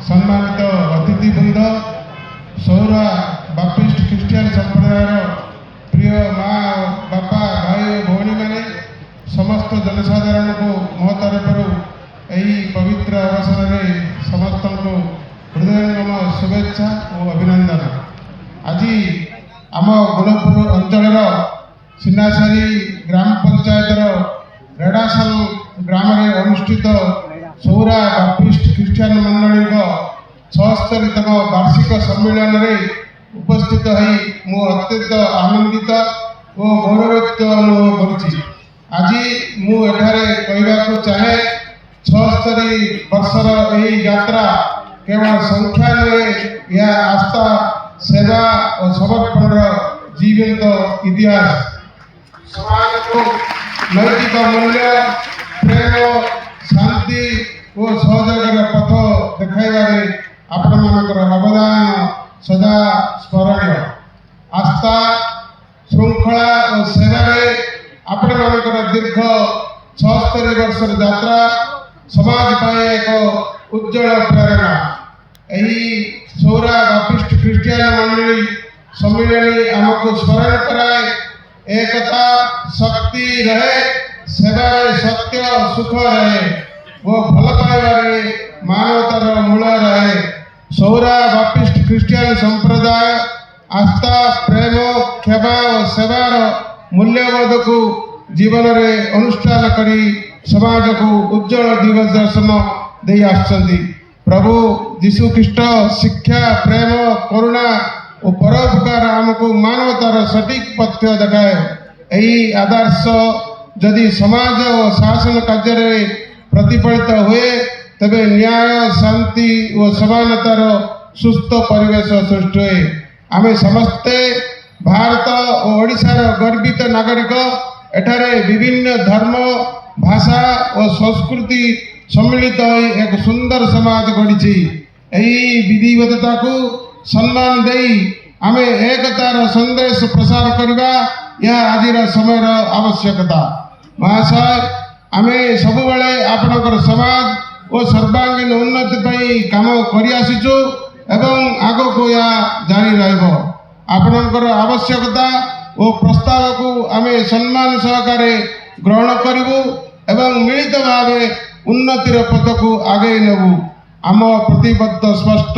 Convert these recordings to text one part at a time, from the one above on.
सम्मानित अतिथिवृंद सौरा बापिस्ट ख्रीष्टियान संप्रदाय प्रिय माँ बापा भाई भौणी मैंने समस्त जनसाधारण को मो तरफ यही पवित्र अवसर में समस्त को हृदयंगम शुभेच्छा और अभिनंदन। आज आम गोलपुर अंचल सिन्नासारी ग्राम पंचायतर रेडासल ग्राम में अनुष्ठित सौरा बापिस्ट ख्रीष्टियान मंडली 76तम वार्षिक सम्मेलन में उपस्थित होई मु अत्यंत आनंदित और गौरवित अनुभव करुछि। आज मु एठारे कहबाकू चाहे 76 वर्षर यही यात्रा केवल संख्या नुहे, यह आस्था सेवा और समर्पण जीवंत इतिहास समाज को नैतिक मूल्य प्रेम शांति और सहयोग पथ देखाइबारे आपण मानकर अवदान सदा स्मरणीय। आस्था श्रृंखला और सेवा आपण मानकर दीर्घ 76 वर्षर यात्रा समाज पाए एक उज्जवल प्रेरणा। यही सौरा बापिस्ट ख्रीष्टियान मंडली सम्मिलनी आमको स्मरण कराए एकता शक्ति रहे, सेवा सत्य सुख रहे, वो भल पाइबारे मानवतार मूल रहे। सौरा बापिस्ट ख्रीष्टियान संप्रदाय आस्था प्रेम क्षमा और सेवार मूल्यबोध को जीवन में अनुष्ठान करी समाज को उज्जवल दिग्दर्शन दे आछंती। प्रभु यीशु ख्रीष्ट शिक्षा प्रेम करुणा और परोपकार आमको मानवतार सटीक पथ्य देखाए। यही आदर्श जदि समाज और शासन कार्य प्रतिफलित हुए तबे न्याय शांति और समानतार सुस्थ परिवेश सृष्टि हुए। आमे समस्ते भारत और ओडिशार गर्वित नागरिक। एठारे विभिन्न धर्म भाषा और संस्कृति सम्मिलित हो एक सुंदर समाज गढ़ी। यही विविधता को सम्मान देई आमे एकतार संदेश प्रसार करवा यह आजिर समय आवश्यकता। महाशय आमे सबुबले आपणकर समाज और सर्वांगीन उन्नति पई काम करि आसिछु एवं आगो को या जारी रहबो। आपणकर आवश्यकता और प्रस्ताव को आमे सम्मान सहकारे ग्रहण करिबु एवं मिलित भावे उन्नतिर पथ को आगे नेबु। आम प्रतिबद्ध स्पष्ट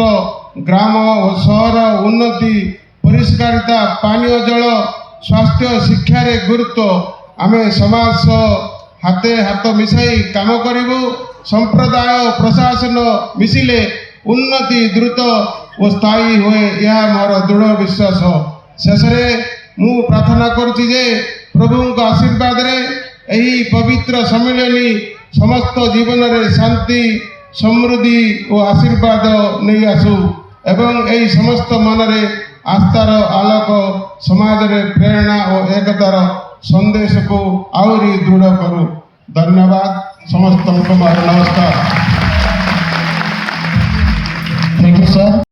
ग्राम और सहर उन्नति परिष्कारिता पानीय जल स्वास्थ्य शिक्षा रे गुरुत्व आमे समाज हाथे हाथ मिसाई काम करिबु। संप्रदाय प्रशासन मिसिले उन्नति द्रुत और स्थायी हुए यह मोर दृढ़ विश्वास। शेष मु प्रार्थना करुछि जे प्रभु आशीर्वाद रे यही पवित्र सम्मिलनी समस्त जीवन रे शांति समृद्धि और आशीर्वाद नहीं आसु एवं यही समस्त मन रे आस्थार आलोक समाज रे प्रेरणा और एकतार संदेश को आउरी दृढ़ करू। धन्यवाद समस्त नमस्कार। Thank you sir.